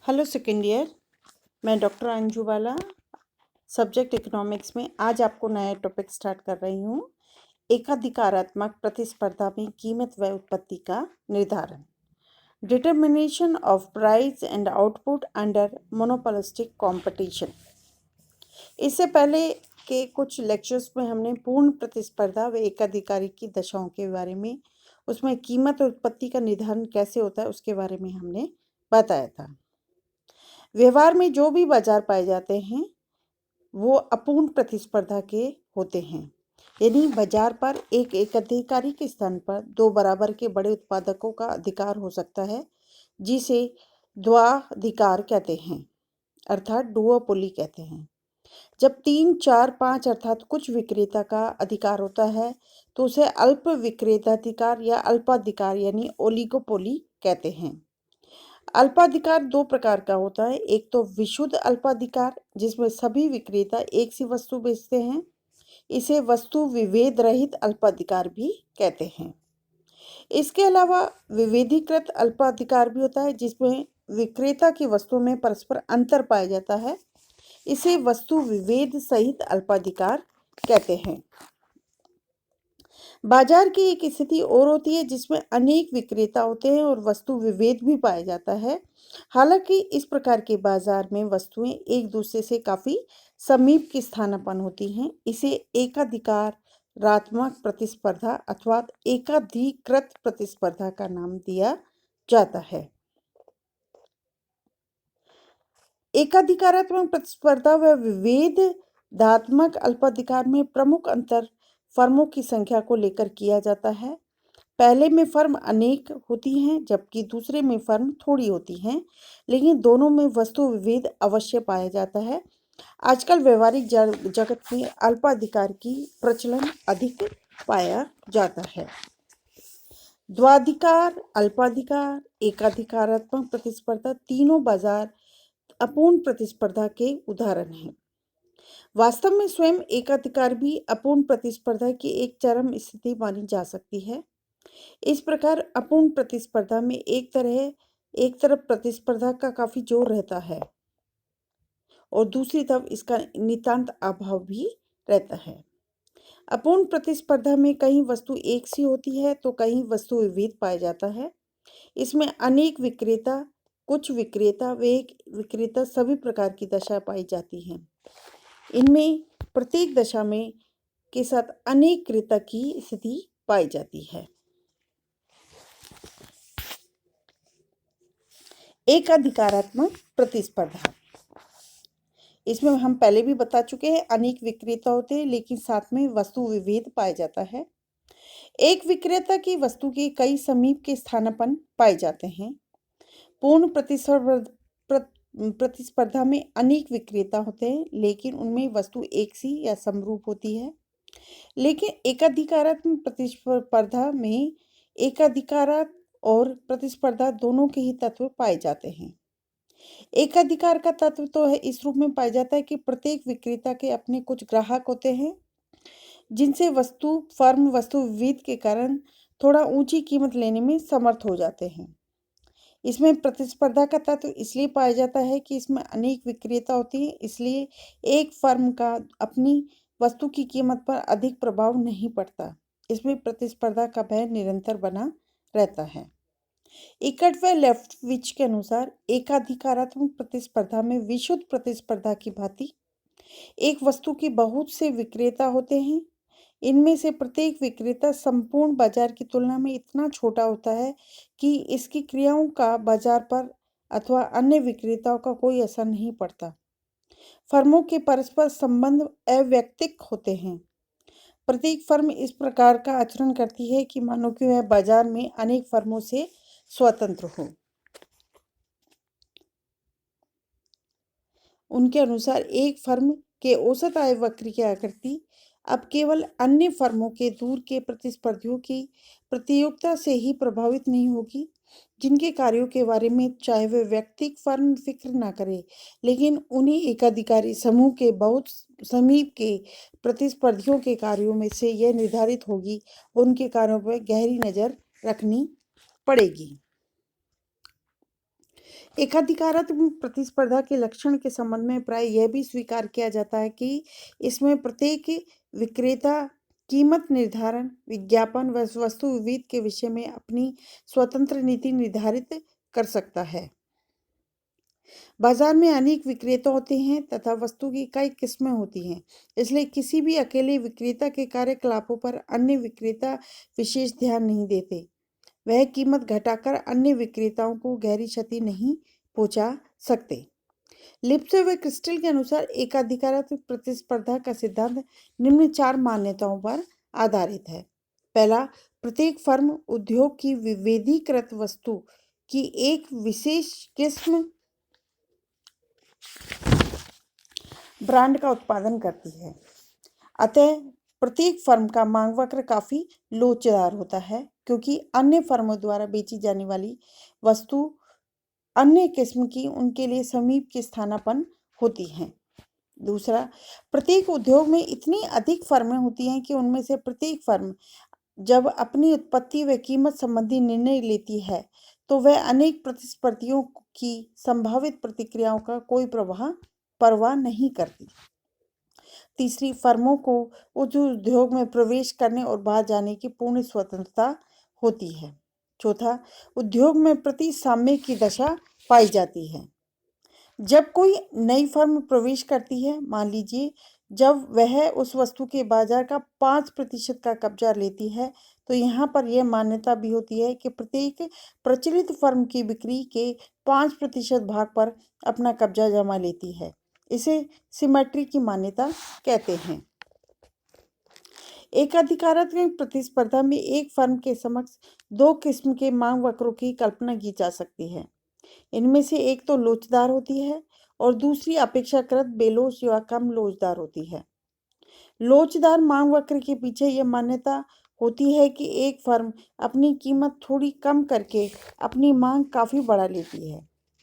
Hello second year, मैं doctor Anju बाला, subject economics में आज आपको नया टॉपिक स्टार्ट कर रही हूँ। एकाधिकारात्मक प्रतिस्पर्धा में कीमत व उत्पत्ति का निर्धारण, determination of price and output under monopolistic competition. इससे पहले के कुछ लेक्चर्स में हमने पूर्ण प्रतिस्पर्धा व एकाधिकारी की दशाओं के बारे में, उसमें कीमत और उत्पत्ति का निर्धारण कैसे होता है उसके बारे में हमने बताया था। व्यवहार में जो भी बाजार पाए जाते हैं वो अपूर्ण प्रतिस्पर्धा के होते हैं, यानी बाजार पर एक अधिकारी के स्थान पर दो बराबर के बड़े उत्पादकों का अधिकार हो सकता है, जिसे द्वंद्वाधिकार कहते हैं, अर्थात डुओपोली कहते हैं। जब 3, 4, 5 अर्थात कुछ विक्रेता का अधिकार होता है तो उसे अल्प विक्रेताधिकार या अल्पाधिकार यानी ओलिगोपोली कहते हैं। अल्पाधिकार दो प्रकार का होता है। एक तो विशुद्ध अल्पाधिकार, जिसमें सभी विक्रेता एक सी वस्तु बेचते हैं, इसे वस्तु विभेद रहित अल्पाधिकार भी कहते हैं। इसके अलावा विभेदीकृत अल्पाधिकार भी होता है, जिसमें विक्रेता की वस्तु में परस्पर अंतर पाया जाता है, इसे वस्तु विभेद सहित अल्पाधिकार कहते हैं। बाजार की एक स्थिति और होती है जिसमें अनेक विक्रेता होते हैं और वस्तु विभेद भी पाया जाता है। हालांकि इस प्रकार के बाजार में वस्तुएं एक दूसरे से काफी समीप की स्थानापन्न होती हैं, इसे एकाधिकारात्मक प्रतिस्पर्धा अथवा एकाधिकृत प्रतिस्पर्धा का नाम दिया जाता है। एकाधिकारात्मक प्रतिस्पर्धा व विभेदात्मक अल्पाधिकार में प्रमुख अंतर फर्मों की संख्या को लेकर किया जाता है। पहले में फर्म अनेक होती हैं जबकि दूसरे में फर्म थोड़ी होती हैं, लेकिन दोनों में वस्तु विभेद अवश्य पाया जाता है। आजकल व्यवहारिक जगत में अल्पाधिकार की प्रचलन अधिक पाया जाता है। द्वंद्वाधिकार, अल्पाधिकार, एकाधिकारात्मक प्रतिस्पर्धा तीनों बाजार अपूर्ण प्रतिस्पर्धा के उदाहरण हैं। वास्तव में स्वयं एकाधिकार भी अपूर्ण प्रतिस्पर्धा की एक चरम स्थिति मानी जा सकती है। इस प्रकार अपूर्ण प्रतिस्पर्धा में एक तरफ प्रतिस्पर्धा का काफी जोर रहता है और दूसरी तरफ इसका नितांत अभाव भी रहता है। अपूर्ण प्रतिस्पर्धा में कहीं वस्तु एक सी होती है तो कहीं वस्तु विभेद पाया जाता है। इसमें अनेक विक्रेता, कुछ विक्रेता व एक विक्रेता सभी प्रकार की दशा पाई जाती है। इनमें प्रत्येक दशा में के साथ अनेक क्रेता की स्थिति पाई जाती है। एकाधिकारात्मक प्रतिस्पर्धा, इसमें हम पहले भी बता चुके हैं, अनेक विक्रेता होते हैं लेकिन साथ में वस्तु विभेद पाया जाता है। एक विक्रेता की वस्तु के कई समीप के स्थानापन्न पाए जाते हैं। पूर्ण प्रतिस्पर्धा में अनेक विक्रेता होते हैं लेकिन उनमें वस्तु एक सी या समरूप होती है। लेकिन एकाधिकारात्मक प्रतिस्पर्धा में एकाधिकार और प्रतिस्पर्धा दोनों के ही तत्व पाए जाते हैं। एकाधिकार का तत्व तो है इस रूप में पाया जाता है कि प्रत्येक विक्रेता के अपने कुछ ग्राहक होते हैं जिनसे फर्म वस्तु विभेद के कारण थोड़ा ऊंची कीमत लेने में समर्थ हो जाते हैं। इसमें प्रतिस्पर्धा का तत्व इसलिए पाया जाता है कि इसमें अनेक विक्रेता होते हैं, इसलिए एक फर्म का अपनी वस्तु की कीमत पर अधिक प्रभाव नहीं पड़ता। इसमें प्रतिस्पर्धा का भय निरंतर बना रहता है। इकट व लेफ्टविच के अनुसार एकाधिकारात्मक प्रतिस्पर्धा में विशुद्ध प्रतिस्पर्धा की भांति एक वस्तु के बहुत से विक्रेता होते हैं। इनमें से प्रत्येक विक्रेता संपूर्ण बाजार की तुलना में इतना छोटा होता है कि इसकी क्रियाओं का बाजार पर अथवा अन्य विक्रेताओं का कोई असर नहीं पड़ता। फर्मों के परस्पर संबंध अवैयक्तिक होते हैं। प्रत्येक फर्म इस प्रकार का आचरण करती है कि मानो कि वह बाजार में अनेक फर्मों से स्वतंत्र हो। उनके अनुसार एक फर्म के औसत आय वक्र की आकृति अब केवल अन्य फर्मों के दूर के प्रतिस्पर्धियों की प्रतियोगिता से ही प्रभावित नहीं होगी, जिनके कार्यों के बारे में चाहे वे व्यक्तिगत फर्म फिक्र ना करे, लेकिन उन्हीं एकाधिकारी समूह के बहुत समीप के प्रतिस्पर्धियों के कार्यों में से यह निर्धारित होगी, उनके कार्यों पर गहरी नजर रखनी पड़ेगी। एकाधिकारात्मक प्रतिस्पर्धा के लक्षण के संबंध में प्राय यह भी स्वीकार किया जाता है कि इसमें प्रत्येक विक्रेता कीमत निर्धारण, विज्ञापन व वस्तु विविध के विषय में अपनी स्वतंत्र नीति निर्धारित कर सकता है। बाजार में अनेक विक्रेता होते हैं तथा वस्तु की कई किस्में होती हैं, इसलिए किसी भी अकेले विक्रेता के कार्यकलापों पर अन्य विक्रेता विशेष ध्यान नहीं देते। वह कीमत घटाकर अन्य विक्रेताओं को गहरी क्षति नहीं पहुंचा सकते। लिप्से व क्रिस्टल के अनुसार एकाधिकारात्मक प्रतिस्पर्धा का सिद्धांत निम्न 4 मान्यताओं पर आधारित है। पहला, प्रत्येक फर्म उद्योग की विभेदीकृत वस्तु की एक विशेष किस्म ब्रांड का उत्पादन करती है, अतः प्रत्येक फर्म का मांग वक्र काफी लोचदार होता है क्योंकि अन्य फर्मों द्वारा बेची जाने वाली वस्तु अन्य किस्म की उनके लिए समीप की स्थानापन्न होती हैं। दूसरा, प्रत्येक उद्योग में इतनी अधिक फर्में होती हैं कि उनमें से प्रत्येक फर्म जब अपनी उत्पत्ति व कीमत संबंधी निर्णय लेती है तो वह अनेक प्रतिस्पर्धियों की संभावित प्रतिक्रियाओं का कोई परवाह नहीं करती। तीसरी, फर्मों को उस उद्योग में प्रवेश करने और बाहर जाने की पूर्ण स्वतंत्रता होती है। चौथा, उद्योग में प्रतिसाम्य की दशा पाई जाती है। जब कोई नई फर्म प्रवेश करती है, मान लीजिए जब वह उस वस्तु के बाजार का 5% का कब्जा लेती है, तो यहाँ पर यह मान्यता भी होती है कि प्रत्येक प्रचलित फर्म की बिक्री के 5% भाग पर अपना कब्जा जमा लेती है। इसे सिमेट्री की मान्यता कहते हैं। एकाधिकारात्मक प्रतिस्पर्धा में एक फर्म के समक्ष 2 किस्म के मांग वक्रों की कल्पना की जा सकती है। इनमें से एक तो लोचदार होती है और दूसरी अपेक्षाकृत बेलोच या कम लोचदार होती है। लोचदार मांग वक्र के पीछे यह मान्यता होती है कि एक फर्म अपनी कीमत थोड़ी कम करके अपनी मांग काफी बढ़ा लेती है,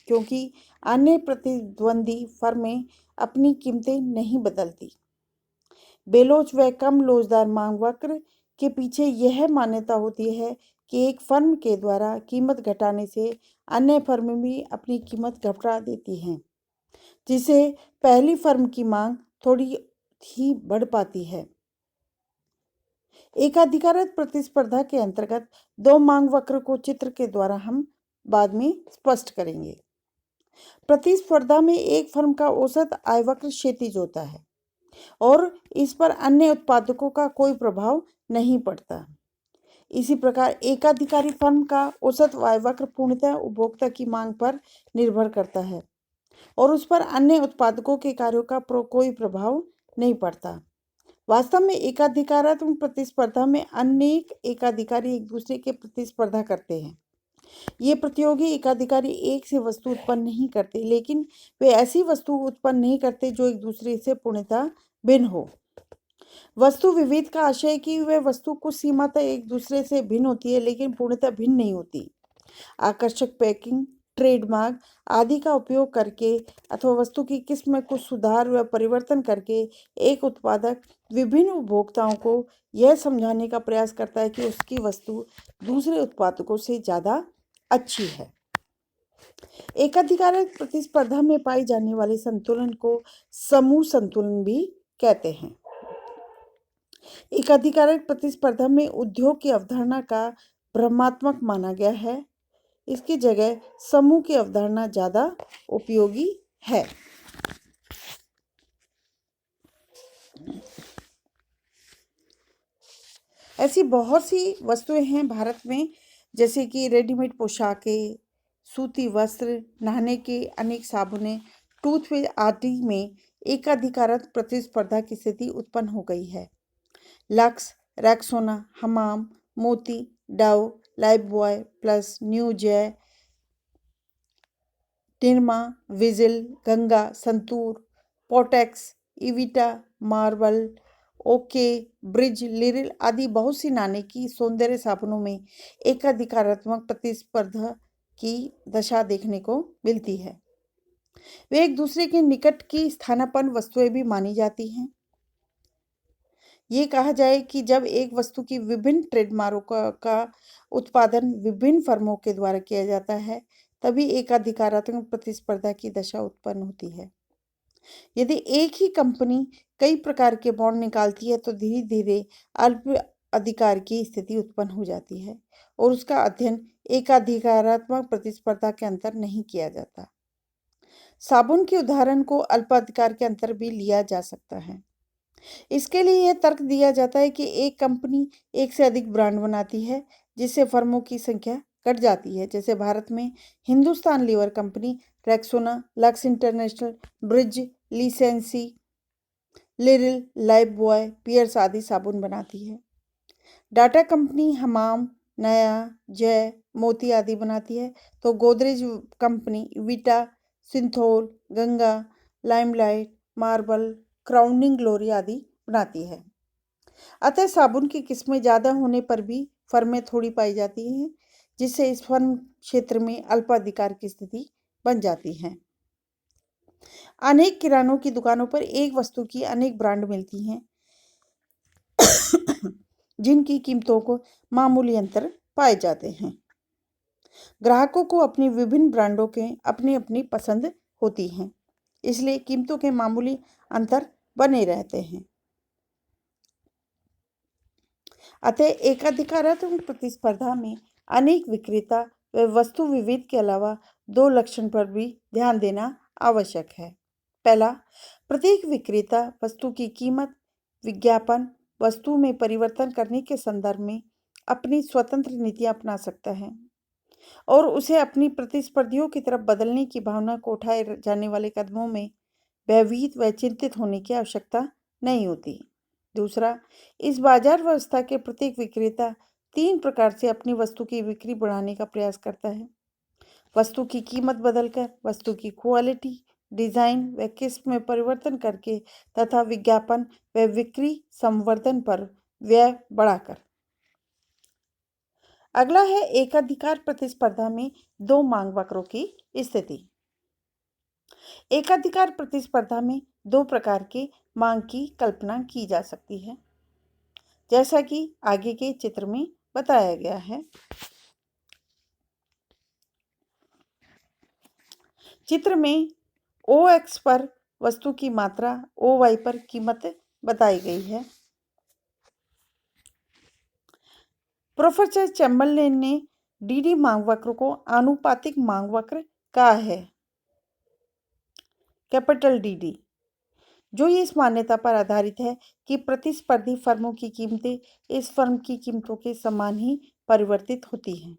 क्योंकि अन्य प्रतिद्वंदी फर्में अपनी कीमतें नहीं बदलती। बेलोच व कम लोचदार मांग वक्र के पीछे यह मान्यता होती है कि एक फर्म के द्वारा कीमत घटाने से अन्य फर्में भी अपनी कीमत घटा देती हैं, जिससे पहली फर्म की मांग थोड़ी ही बढ़ पाती है। एकाधिकारत प्रतिस्पर्धा के अंतर्गत 2 मांग वक्र को चित्र के द्वारा हम बाद में स्पष्ट करेंगे। प्रतिस्पर्धा में एक फर्म का औसत आय वक्र क्षैतिज होता है और इस पर अन्य उत्पादकों का कोई प्रभाव नहीं पड़ता। इसी प्रकार एकाधिकारी फर्म का औसत आय वक्र पूर्णतः उपभोक्ता की मांग पर निर्भर करता है और उस पर अन्य उत्पादकों के कार्यों का कोई प्रभाव नहीं पड़ता। वास्तव में एकाधिकारात्मक प्रतिस्पर्धा में अनेक एकाधिकारी एक दूसरे के प्रतिस्पर्धा करते हैं। ये प्रतियोगी एकाधिकारी एक से वस्तु उत्पन्न नहीं करते, लेकिन वे ऐसी वस्तु उत्पन्न नहीं करते जो एक दूसरे से पूर्णतः भिन्न हो। वस्तु विविध का आशय है कि वह वस्तु कुछ सीमा तक एक दूसरे से भिन्न होती है, लेकिन पूर्णतः भिन्न नहीं होती। आकर्षक पैकिंग, ट्रेडमार्क आदि का उपयोग करके अथवा वस्तु की किस्म में कुछ सुधार व परिवर्तन करके एक उत्पादक विभिन्न उपभोक्ताओं को यह समझाने का प्रयास करता है कि उसकी वस्तु दूसरे उत्पादकों से ज़्यादा अच्छी है। एकाधिकारक प्रतिस्पर्धा में पाई जाने वाले संतुलन को समूह संतुलन भी कहते हैं। एकाधिकारक प्रतिस्पर्धा में उद्योग की अवधारणा का भ्रमात्मक माना गया है। इसकी जगह समूह की अवधारणा ज़्यादा उपयोगी है। ऐसी बहुत सी वस्तुएं हैं भारत में, जैसे कि रेडीमेड पोशाकें, सूती वस्त्र, नहाने के अनेक साबुनें, टूथपेस्ट आदि में एकाधिकारक प्रतिस्पर्धा की स्थिति उत्पन्न हो गई है। लक्स, रेक्सोना, हमाम, मोती, Dove, Lifebuoy plus, new Jai, Nirma, Vigil, Ganga, Santoor, पोटेक्स, इविटा, मार्बल, ओके, ब्रिज, लिरिल आदि बहुत सी नाने की सौंदर्य साबुनों में एकाधिकारात्मक प्रतिस्पर्धा की दशा देखने को मिलती है। वे एक दूसरे के निकट की स्थानापन्न वस्तुएं भी मानी जाती हैं। ये कहा जाए कि जब एक वस्तु की विभिन्न ट्रेडमार्कों का उत्पादन विभिन्न फर्मों के द्वारा किया जाता है, तभी एकाधिकारात्मक प्रतिस्पर्धा की दशा उत्पन्न होती है। यदि एक ही कंपनी कई प्रकार के बॉन्ड निकालती है तो धीरे धीरे अल्प अधिकार की स्थिति उत्पन्न हो जाती है और उसका अध्ययन एकाधिकारात्मक प्रतिस्पर्धा के अंतर नहीं किया जाता। साबुन के उदाहरण को अल्पाधिकार के अंतर भी लिया जा सकता है। इसके लिए यह तर्क दिया जाता है कि एक कंपनी एक से अधिक ब्रांड बनाती है जिससे फर्मों की संख्या घट जाती है। जैसे भारत में Hindustan Lever company Rexona, Lux International, Breeze, लिसेंसी, लिरिल, लाइफ बॉय, पियर्स आदि साबुन बनाती है। डाटा कंपनी हमाम, नया, जय, मोती आदि बनाती है तो Godrej company Vita, Cinthol, Ganga, limelight, marble, crowning glory आदि बनाती है। अतः साबुन की किस्में ज़्यादा होने पर भी फर्में थोड़ी पाई जाती हैं जिससे इस फर्म क्षेत्र में अल्पाधिकार की स्थिति बन जाती है। अनेक किरानों की दुकानों पर एक वस्तु की अनेक ब्रांड मिलती हैं जिनकी कीमतों को मामूली अंतर पाए जाते हैं। ग्राहकों को अपनी विभिन्न ब्रांडों के अपनी अपनी पसंद होती हैं, इसलिए कीमतों के मामूली अंतर बने रहते हैं। अतः एकाधिकारात्मक प्रतिस्पर्धा में अनेक विक्रेता व वस्तु विविध के अलावा दो लक्षण पर भी ध्यान देना आवश्यक है। पहला, प्रत्येक विक्रेता वस्तु की कीमत, विज्ञापन, वस्तु में परिवर्तन करने के संदर्भ में अपनी स्वतंत्र नीतियां अपना सकता है और उसे अपनी प्रतिस्पर्धियों की तरफ बदलने की भावना को उठाए जाने वाले कदमों में भयभीत व चिंतित होने की आवश्यकता नहीं होती। दूसरा, इस बाजार व्यवस्था के प्रत्येक विक्रेता तीन प्रकार से अपनी वस्तु की बिक्री बढ़ाने का प्रयास करता है। वस्तु की कीमत बदलकर, वस्तु की क्वालिटी, डिजाइन व किस्म में परिवर्तन करके तथा विज्ञापन व बिक्री संवर्धन पर व्यय बढ़ाकर। अगला है एकाधिकार प्रतिस्पर्धा में दो मांग वक्रों की स्थिति। एकाधिकार प्रतिस्पर्धा में दो प्रकार के मांग की कल्पना की जा सकती है, जैसा कि आगे के चित्र में बताया गया है। चित्र में OX पर वस्तु की मात्रा, OY पर कीमत बताई गई है। प्रोफेसर चैम्बरलेन ने DD मांग वक्र को आनुपातिक मांग वक्र कहा है, कैपिटल DD, जो इस मान्यता पर आधारित है कि प्रतिस्पर्धी फर्मों की कीमतें इस फर्म की कीमतों के समान ही परिवर्तित होती हैं।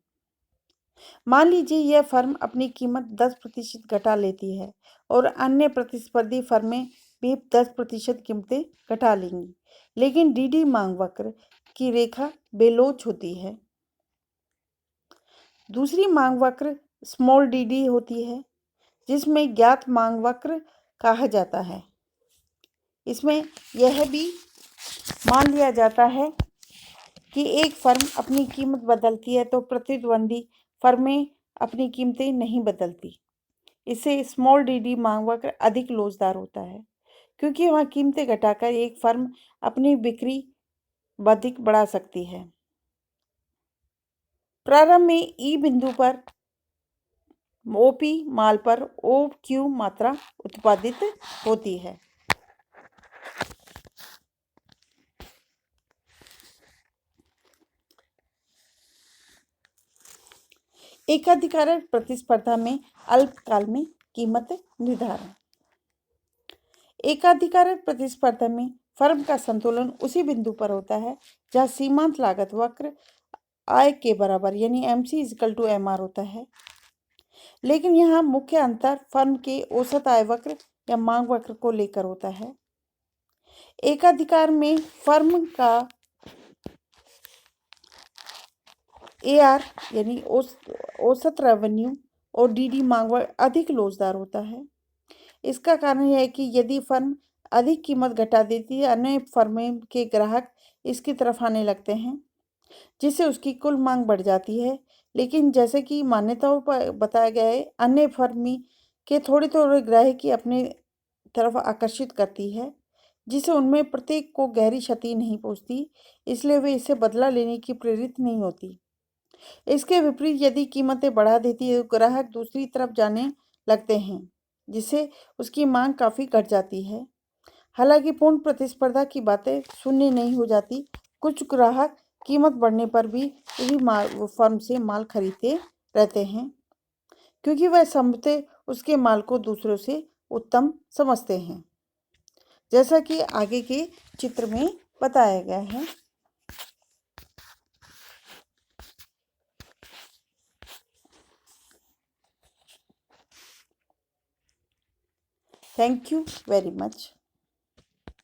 मान लीजिए यह फर्म अपनी कीमत 10% घटा लेती है और अन्य प्रतिस्पर्धी फर्में भी 10% कीमतें घटा लेंगी, लेकिन DD मांग वक्र की रेखा बेलोच होती है। दूसरी मांग वक्र स्मॉल dd होती है, जिसमें ज्ञात मांग वक्र कहा जाता है। इसमें यह भी मान लिया जाता है कि एक फर्म अपनी कीमत बदलती है तो प्रतिद्वंदी फर्में अपनी कीमतें नहीं बदलती। इससे स्मॉल dd मांग वक्र अधिक लोचदार होता है, क्योंकि वहाँ कीमतें घटाकर एक फर्म अपनी बिक्री अधिक बढ़ा सकती है। प्रारंभ में E बिंदु पर OP माल पर OQ मात्रा उत्पादित होती है। एकाधिकार प्रतिस्पर्धा में अल्पकाल में कीमत निर्धारण। एकाधिकार प्रतिस्पर्धा में फर्म का संतुलन उसी बिंदु पर होता है जहां सीमांत लागत वक्र आय के बराबर यानी MC=MR होता है, लेकिन यहाँ मुख्य अंतर फर्म के औसत आय वक्र या मांग वक्र को लेकर होता है। एकाधिकार में फर्म का AR यानी औसत रेवेन्यू और DD मांग वक्र अधिक लोचदार होता है। इसका कारण यह है कि यदि फर्म अधिक कीमत घटा देती है, अन्य फर्में के ग्राहक इसकी तरफ आने लगते हैं, जिससे उसकी कुल मांग बढ़ जाती है। लेकिन जैसे कि मान्यताओं पर बताया गया है, अन्य फर्मी के थोड़े थोड़े ग्राहक ही अपने तरफ आकर्षित करती है, जिससे उनमें प्रत्येक को गहरी क्षति नहीं पहुंचती, इसलिए वे इससे बदला लेने की प्रेरित नहीं होती। इसके विपरीत यदि कीमतें बढ़ा देती है तो ग्राहक दूसरी तरफ जाने लगते हैं, जिससे उसकी मांग काफ़ी घट जाती है। हालांकि पूर्ण प्रतिस्पर्धा की बातें शून्य नहीं हो जाती। कुछ ग्राहक कीमत बढ़ने पर भी उसी फर्म से माल खरीदते रहते हैं, क्योंकि वह समझते उसके माल को दूसरों से उत्तम समझते हैं, जैसा कि आगे के चित्र में बताया गया है। Thank you very much.